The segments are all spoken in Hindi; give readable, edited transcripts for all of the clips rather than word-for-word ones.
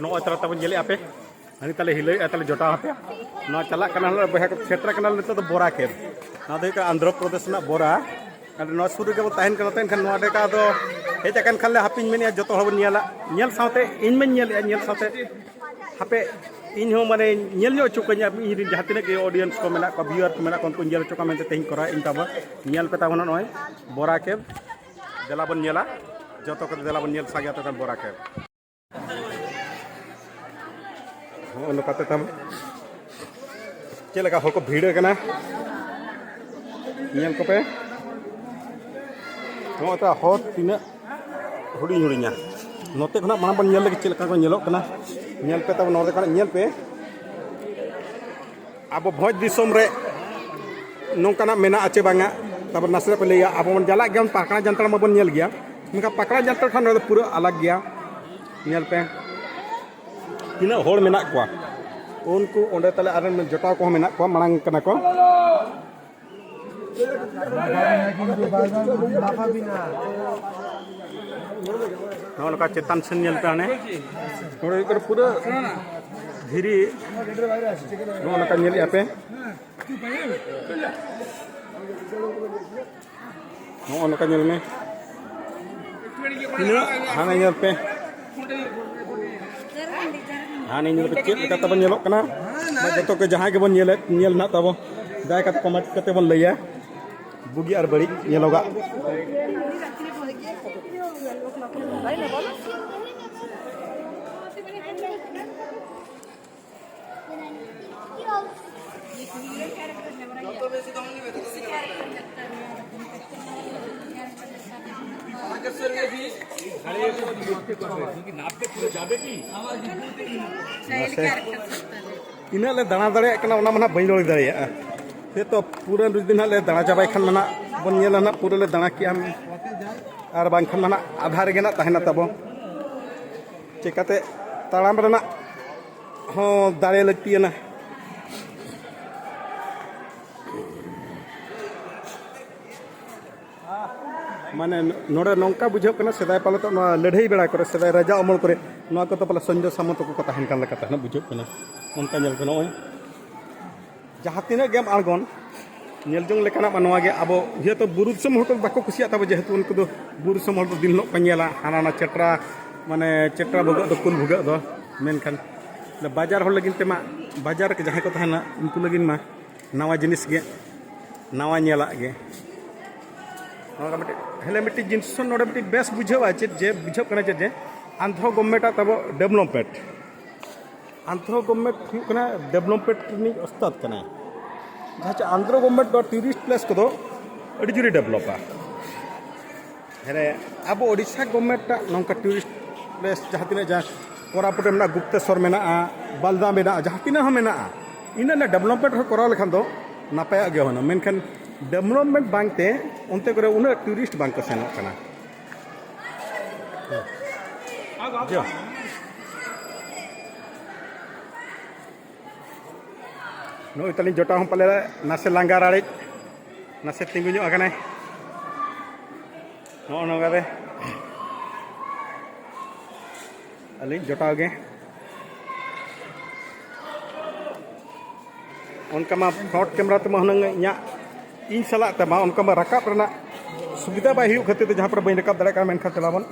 नो तरह तब जेले आपे हनी ताले हिले ताले जोटा आपे ना चला कना बहा क्षेत्र कना नितो तो बोरा के ना दे का आंध्र प्रदेश ना बोरा नो सुर के तहन कना तहन खन नोडे का दो हेज अकन खन ले हापिन मेनिया जतो हबन नेला नेल साथे इन में नेल साथे हापे इन हो माने नेल नो चुकanya इन जहां तिने के ऑडियंस को मेना को व्यूअर को मेना कोन को नेल चुका मेनते तेहिन करा इन तब नेल पे ताबन नय बोरा के देला बन नेला जतो को देला बन नेल सागिया तो बोरा के हो नकाते तब चेलका हको भीड़ कना नेल को पे हो ता हो तिना हुडी हुडीnya नोते खना माना बन नेल के चेलका को नेलो कना नेल पे तब नोते कना नेल पे अब भोज दिसोम रे नोंकाना मेना आचे बांगा तब नासरे पे लिया अब मन जाला गया पाकड़ा जंतर में बन नेल गया उनका पाकड़ा जंतर खान पूरा अलग गया नेल पे तीना होड़ मेना को उनको ओंडे तले आरन में जोटा को मेना को मांग कना को नौका चेतन से नेल पे आने और पूरा धीरे नौका नेल पे नौका नेल में हाना नेल पे हाने नेल पे चेक का तब नेलो कना जतो के जहां के बन नेल ना तब दाय का कमेंट करते बन लैया बुगी और बड़ी नेलोगा इना ले दाना दाड़े कना ओना मना बई लड़ी दाड़े से तो पूरा दिन ले दाना चाबाई खान मना बन नेला ना पूरा ले दाना किया और बांग खान मना आधार गे ना तहना तबो चिकाते ताड़ाम रेना हो दाड़े लगती ना माने नोड़े नौका बुझे कना सेदाय पाले तो लड़ाई बेड़ा करे सेदाय राजा अमल करे नोआ को तो पाले संजय सामंत को तहन कान लका तहना बुझे कना उनका नेल कना ओय जहां तिना गेम आगोन नेल जोंग लेकाना मनवा गे अब ये तो बुरु सम होतो बाको खुशिया तब जेहेतु उनको दो बुरु सम होतो दिन लो पनेला हाना चेट्रा माने चेट्रा भगत दो कुल भगत दो मेनखान बाजार होल लगिन तेमा बाजार के जहां को तहना उनको लगिन मा नवा जिनिस गे नवा नेला गे नोरा मटे हेले मिट्टी जिनिस नोडे मिट्टी बेस बुझेवा जे बुझे कना जे आंध्र गवर्नमेंट तब डेवलपमेंट आंध्र गवर्नमेंट हुकना डेवलपमेंट नि उस्ताद कना जहां आंध्र गवर्नमेंट दो टूरिस्ट प्लेस को दो अडी जुरी डेवलपा हेरे अब ओडिशा गवर्नमेंट नोंका टूरिस्ट प्लेस जहां तिना जा कोरापुट में गुप्तेश्वर मेना बालदा मेना जहां तिना हम मेना इना ना डेवलपमेंट हो करा लेखान दो नापाया गे होना मेनखान डेवलपमेंट बांगते उनते करे उना टूरिस्ट बांग को सेनो कना जो नो इतनी जोटा हम पले नासे लांगा राड़े नासे तिंगु ᱧᱚᱜ आकनाय नो नगारे अली जोटाव गे उनका मा फ्रंट कैमरा ते महनंग इया इन सला ते मा उनका मा रकाब रना सुविधा बाय हुयु खातिर ते जहां पर बई रकाब दड़े का मेन खा चलावन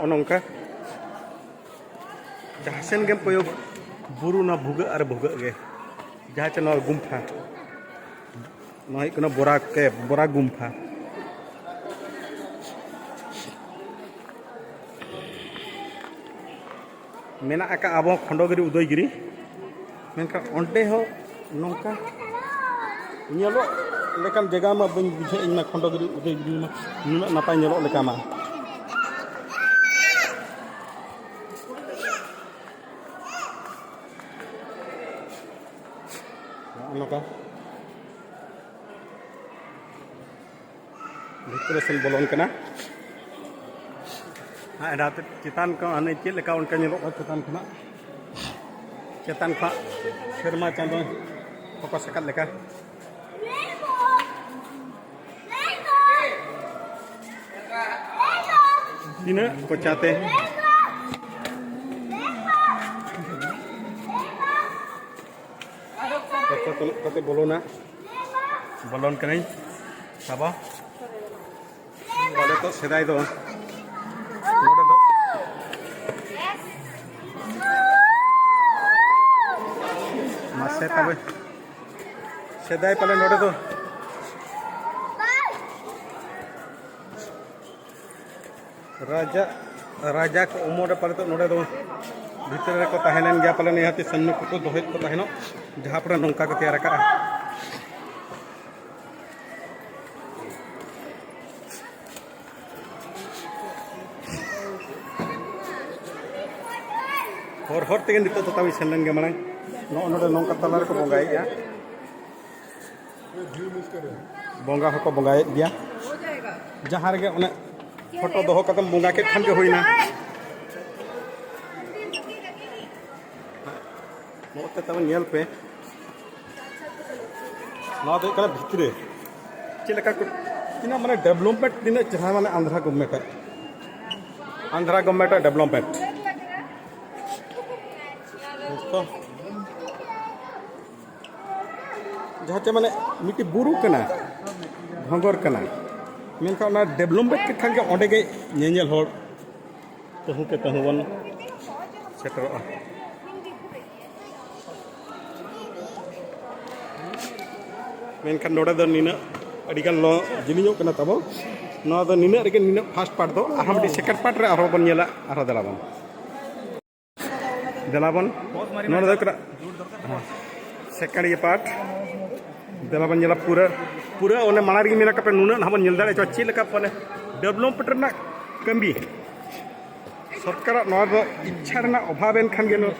नौका जहां सेन गेम प्रयोग बुरु ना भुगा और भुगा गे जहां च ना गुम्फा ना इकना बोरा गुम्फा मेना आका आबो खंडगिरी उदयगिरी मेनका ओंडे हो नौका नेलो लेकान जगह मा बन बुझे इना खंडगिरी उदयगिरी मा नुना नापाय नेलो लेका मा नौका भितर से बोलोन कना हाँ रात चितान को अने चेक लेका उनका नेलो चितान खना चेतान खा शर्मा चांदो फोकस सकत लेका तीना कोचाते कते बोलोना बोलन कने साबा बोले तो सेदाई दो नोडे दो मासे तबे सेदाई पले नोडे दो राजा राजा को उमर पले तो नोडे दो भीतर रे को ताहेलन गया पले निहाती सन्नु को दोहेत को ताहेनो जहां पर नौका को तैयार करा और तेगे नितो तो तभी सेलन गे मांग नोडे नौका तलार को बंगाई या बंगा को बंगाई दिया जहां रे उन्हें फोटो दोहो कदम बंगा के खान के होइना मोते तब नेल पे ना दो कला भितरे चिलका को तिना माने डेवलपमेंट दिन जहां माने आंध्रा गवर्नमेंट डेवलपमेंट दोस्तों जहां चे माने मिटी बुरु कना भंगोर कना मेनका ना डेवलपमेंट के खान के ओंडे गे नेनेल होड़ तहु के तहु बन सेटरआ मेनखान नोडे दो निना अडिगान लो जिलियो कना तबो नो दो निना रेगे निना फर्स्ट पार्ट दो आरो मडी सेकंड पार्ट रे आरो बन नेला आरो देलाबन नोडे दो करा सेकंड ये पार्ट देलाबन नेला पूरा ओने मानार गी मेना कपे नुना नाबन नेल दाड़े ची लेका पने डेवलपमेंट रना कमी सरकार नो दो इच्छा रना अभाव एन खान गे नो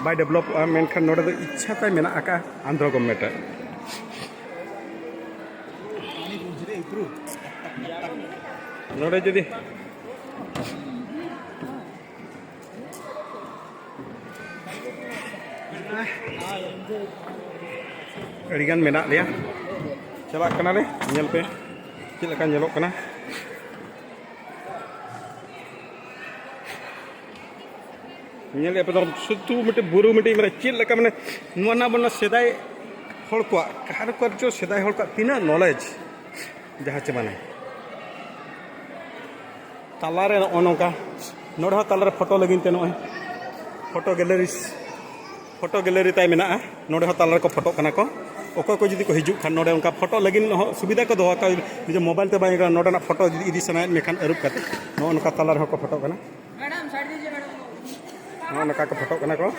बाय डेवलप मेनखान नोडे दो इच्छा ताय मेना आका आंध्र गवर्नमेंट नोडे जदि अड़ीगान मेना लिया चला कना ले नेल पे चेद लेका नेलोग कना नेल पे तो सुतु मिटे बुरु मिटे माने चेद लेका माने नुवाना बना सेदाय हड़ को कार को जो सेदाय हड़ को तिना नॉलेज जहां चे माने तालारे नोका नोडे तालारे फोटो लगिन ते नोय फोटो गैलरी ताय मेना नोडे तालारे को फोटो कना को ओको को जदी को हिजु खान नोडे उनका फोटो लगिन सुविधा को दोहा का जो मोबाइल ते बाय नोडे ना फोटो जदी इदी सनाय मेखान अरुप काते नो उनका तालारे को फोटो कना मैडम साइड दीजिए मैडम नो उनका को फोटो कना को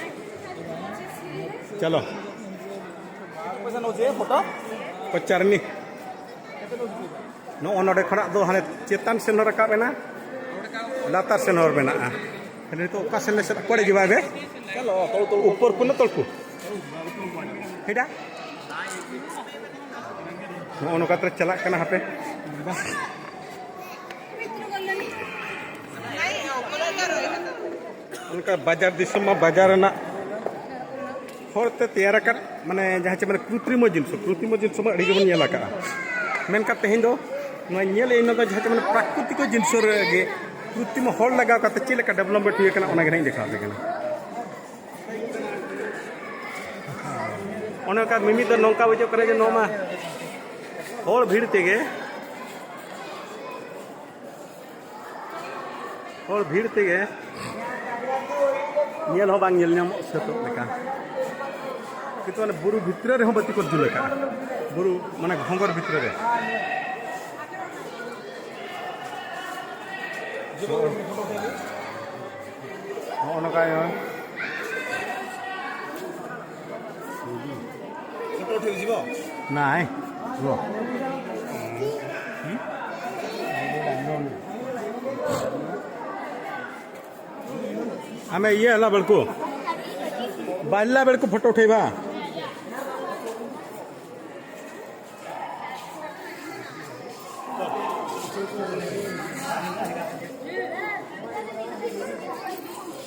चलो पैसा नो जे फोटो को चरनी नो नोडे खना दो हाने चेतन से न रकाब एना लातार से नर मेना हेले तो ओका से से पड़े जीवा बे चलो तो ऊपर को न तलकु हेडा नो नोका तर चला कना हापे उनका बाजार दिसम बाजार ना होरते तैयार कर माने जहां चे माने कृत्रिम जिनिस में अड़ी गबन नेला का मेनका तेहिं दो नो नेल इन दो जहां चे माने प्राकृतिक जिनिस रे कृत्रिम हड़ लगा काते चे लेका डेवलपमेंट हुई कना ओना गे नहीं देखा लेकना ओने का मिमी तो नौका बुझो करे जे नोमा हड़ भीड़ तेगे नेल हो बांग नेल नाम सेतो लेका कितु माने बुरु भितर रे हो बत्ती को जुलेका बुरु माने घंगर भितर रे नौका फोटो उठे जीव नाय रो आमे ये हला बेलको बाल्ला बेलको फोटो उठेबा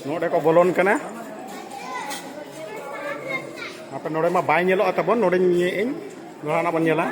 नोडे को बोलोन कना apa nore ma bay nyelo atabon nore nyein nora na ban nyela